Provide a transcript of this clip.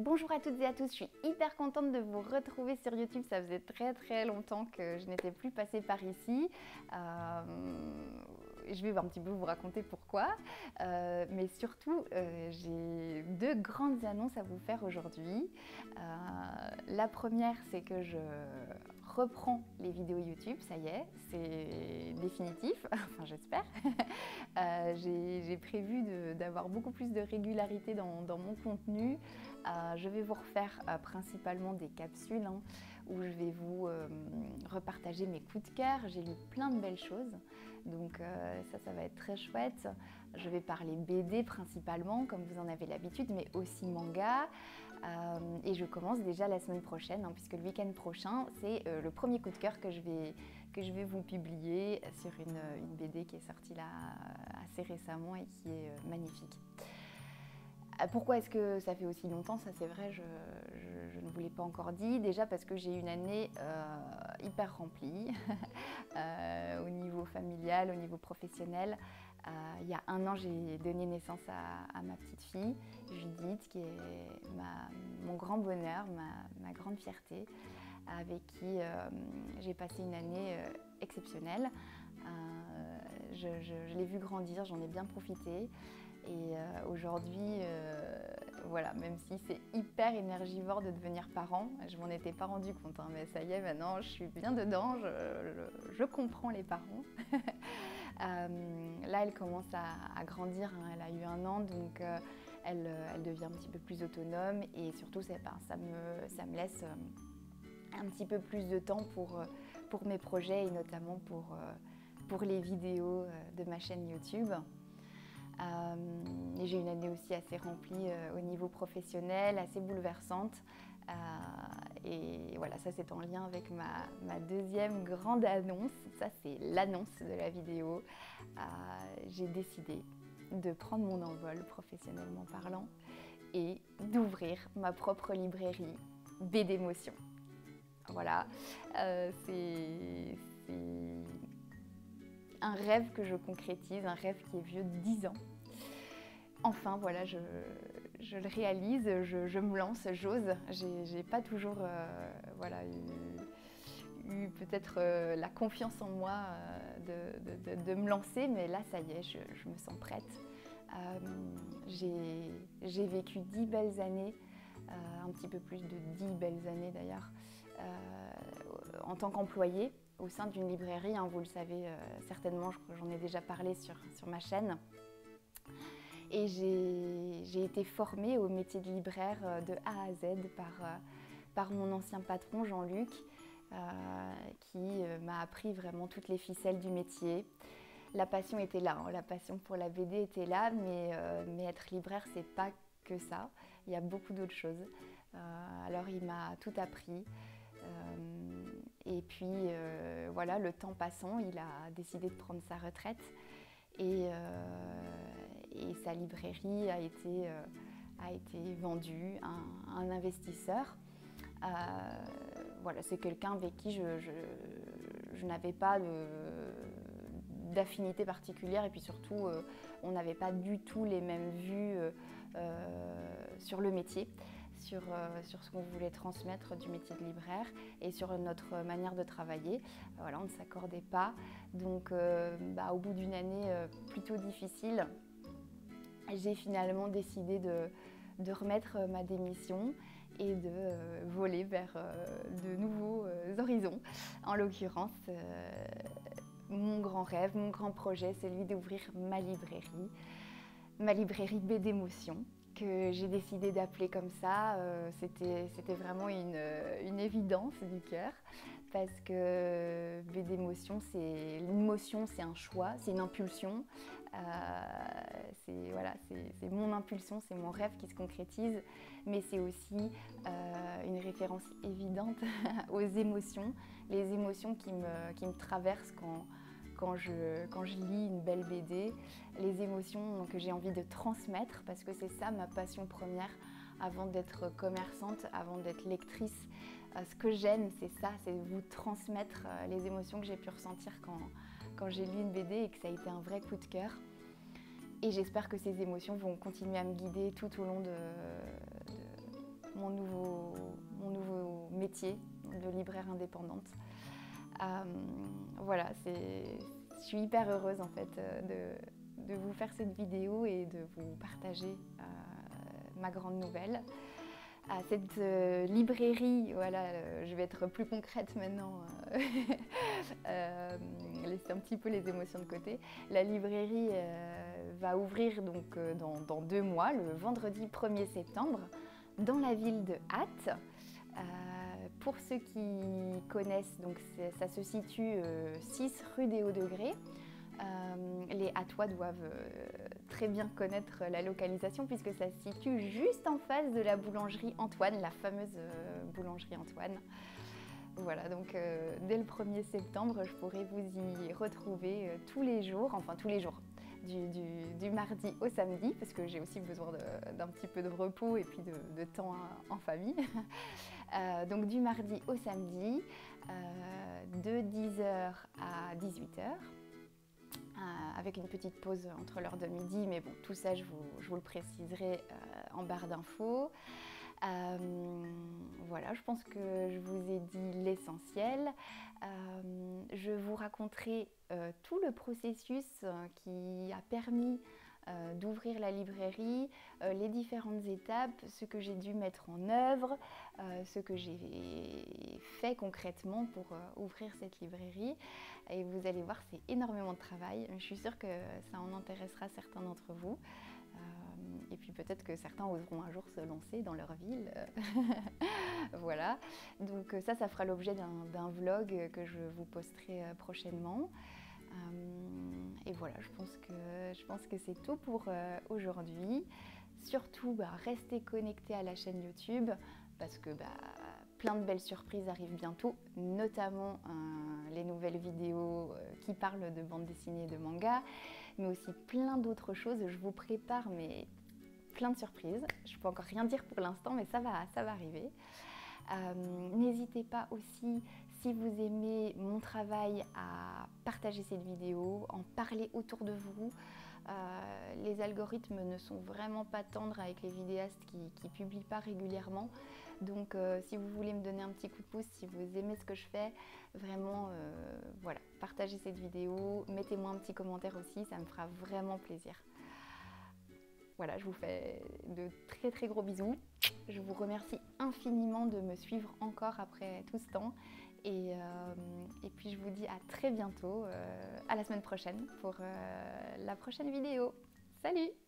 Bonjour à toutes et à tous, je suis hyper contente de vous retrouver sur YouTube. Ça faisait très longtemps que je n'étais plus passée par ici. Je vais un petit peu vous raconter pourquoi, mais surtout j'ai deux grandes annonces à vous faire aujourd'hui. La première, c'est que je reprends les vidéos YouTube, ça y est, c'est définitif, enfin j'espère. J'ai prévu d'avoir beaucoup plus de régularité dans mon contenu. Je vais vous refaire principalement des capsules où je vais vous repartager mes coups de cœur. J'ai lu plein de belles choses, donc ça va être très chouette. Je vais parler BD principalement, comme vous en avez l'habitude, mais aussi manga. Et je commence déjà la semaine prochaine, puisque le week-end prochain, c'est le premier coup de cœur que je vais vous publier sur une BD qui est sortie là assez récemment et qui est magnifique. Pourquoi est-ce que ça fait aussi longtemps? Ça c'est vrai, je ne vous l'ai pas encore dit. Déjà parce que j'ai eu une année hyper remplie au niveau familial, au niveau professionnel. Il y a un an, j'ai donné naissance à ma petite fille, Judith, qui est mon grand bonheur, ma grande fierté, avec qui j'ai passé une année exceptionnelle. Je l'ai vue grandir, j'en ai bien profité. Et aujourd'hui, voilà, même si c'est hyper énergivore de devenir parent, je m'en étais pas rendu compte, mais ça y est, maintenant je suis bien dedans, je comprends les parents. Là, elle commence à grandir, elle a eu un an, donc elle devient un petit peu plus autonome et surtout, ça me laisse un petit peu plus de temps pour mes projets et notamment pour les vidéos de ma chaîne YouTube. Et j'ai une année aussi assez remplie au niveau professionnel, assez bouleversante. Et voilà, ça c'est en lien avec ma deuxième grande annonce. Ça c'est l'annonce de la vidéo. J'ai décidé de prendre mon envol professionnellement parlant et d'ouvrir ma propre librairie BD Motion. Voilà, c'est un rêve que je concrétise, un rêve qui est vieux de 10 ans. Enfin, voilà, je le réalise, je me lance, j'ose. J'ai pas toujours eu peut-être la confiance en moi de me lancer, mais là, ça y est, je me sens prête. J'ai vécu 10 belles années, un petit peu plus de 10 belles années d'ailleurs, en tant qu'employée au sein d'une librairie, vous le savez certainement, j'en ai déjà parlé sur ma chaîne. Et j'ai été formée au métier de libraire de A à Z par mon ancien patron Jean-Luc, qui m'a appris vraiment toutes les ficelles du métier. La passion était là, la passion pour la BD était là, mais être libraire, c'est pas que ça. Il y a beaucoup d'autres choses. Alors il m'a tout appris. Et puis voilà, le temps passant, il a décidé de prendre sa retraite et sa librairie a été vendue à un investisseur. Voilà, c'est quelqu'un avec qui je n'avais pas d'affinité particulière et puis surtout on n'avait pas du tout les mêmes vues sur le métier. Sur ce qu'on voulait transmettre du métier de libraire et sur notre manière de travailler. Voilà, on ne s'accordait pas. Donc, au bout d'une année plutôt difficile, j'ai finalement décidé de remettre ma démission et de voler vers de nouveaux horizons. En l'occurrence, mon grand rêve, mon grand projet, c'est celui d'ouvrir ma librairie BD Motion, que j'ai décidé d'appeler comme ça. C'était vraiment une évidence du cœur parce que BD Motion, l'émotion, c'est un choix, c'est une impulsion. C'est mon impulsion, c'est mon rêve qui se concrétise, mais c'est aussi une référence évidente aux émotions, les émotions qui me traversent quand je lis une belle BD, les émotions que j'ai envie de transmettre, parce que c'est ça ma passion première avant d'être commerçante, avant d'être lectrice. Ce que j'aime, c'est ça, c'est vous transmettre les émotions que j'ai pu ressentir quand j'ai lu une BD et que ça a été un vrai coup de cœur. Et j'espère que ces émotions vont continuer à me guider tout au long mon nouveau métier de libraire indépendante. Voilà, je suis hyper heureuse en fait de vous faire cette vidéo et de vous partager ma grande nouvelle. Cette librairie, voilà, je vais être plus concrète maintenant, laisser un petit peu les émotions de côté. La librairie va ouvrir donc dans 2 mois, le vendredi 1er septembre, dans la ville de Ath. Pour ceux qui connaissent, donc ça se situe 6 rue des Hauts-Degrés. Les Athois doivent très bien connaître la localisation puisque ça se situe juste en face de la boulangerie Antoine, la fameuse boulangerie Antoine. Voilà, donc dès le 1er septembre, je pourrai vous y retrouver tous les jours, enfin tous les jours, du mardi au samedi, parce que j'ai aussi besoin d'un petit peu de repos et puis de temps en famille. Donc du mardi au samedi, de 10h à 18h. Avec une petite pause entre l'heure de midi, mais bon, tout ça je vous le préciserai en barre d'infos. Voilà, je pense que je vous ai dit l'essentiel. Je vous raconterai tout le processus qui a permis d'ouvrir la librairie, les différentes étapes, ce que j'ai dû mettre en œuvre, ce que j'ai fait concrètement pour ouvrir cette librairie. Et vous allez voir, c'est énormément de travail. Je suis sûre que ça en intéressera certains d'entre vous. Et puis peut-être que certains oseront un jour se lancer dans leur ville. Voilà, donc ça fera l'objet d'un vlog que je vous posterai prochainement. Et voilà, je pense que c'est tout pour aujourd'hui. Surtout, restez connectés à la chaîne YouTube parce que plein de belles surprises arrivent bientôt, notamment les nouvelles vidéos qui parlent de bande dessinée et de manga, mais aussi plein d'autres choses. Je vous prépare plein de surprises. Je ne peux encore rien dire pour l'instant, mais ça va arriver. N'hésitez pas aussi, si vous aimez mon travail, à partager cette vidéo, en parler autour de vous. Les algorithmes ne sont vraiment pas tendres avec les vidéastes qui publient pas régulièrement. Donc si vous voulez me donner un petit coup de pouce, si vous aimez ce que je fais, vraiment, voilà, partagez cette vidéo, mettez-moi un petit commentaire aussi, ça me fera vraiment plaisir. Voilà, je vous fais de très très gros bisous. Je vous remercie infiniment de me suivre encore après tout ce temps. Et puis je vous dis à très bientôt, à la semaine prochaine pour la prochaine vidéo. Salut!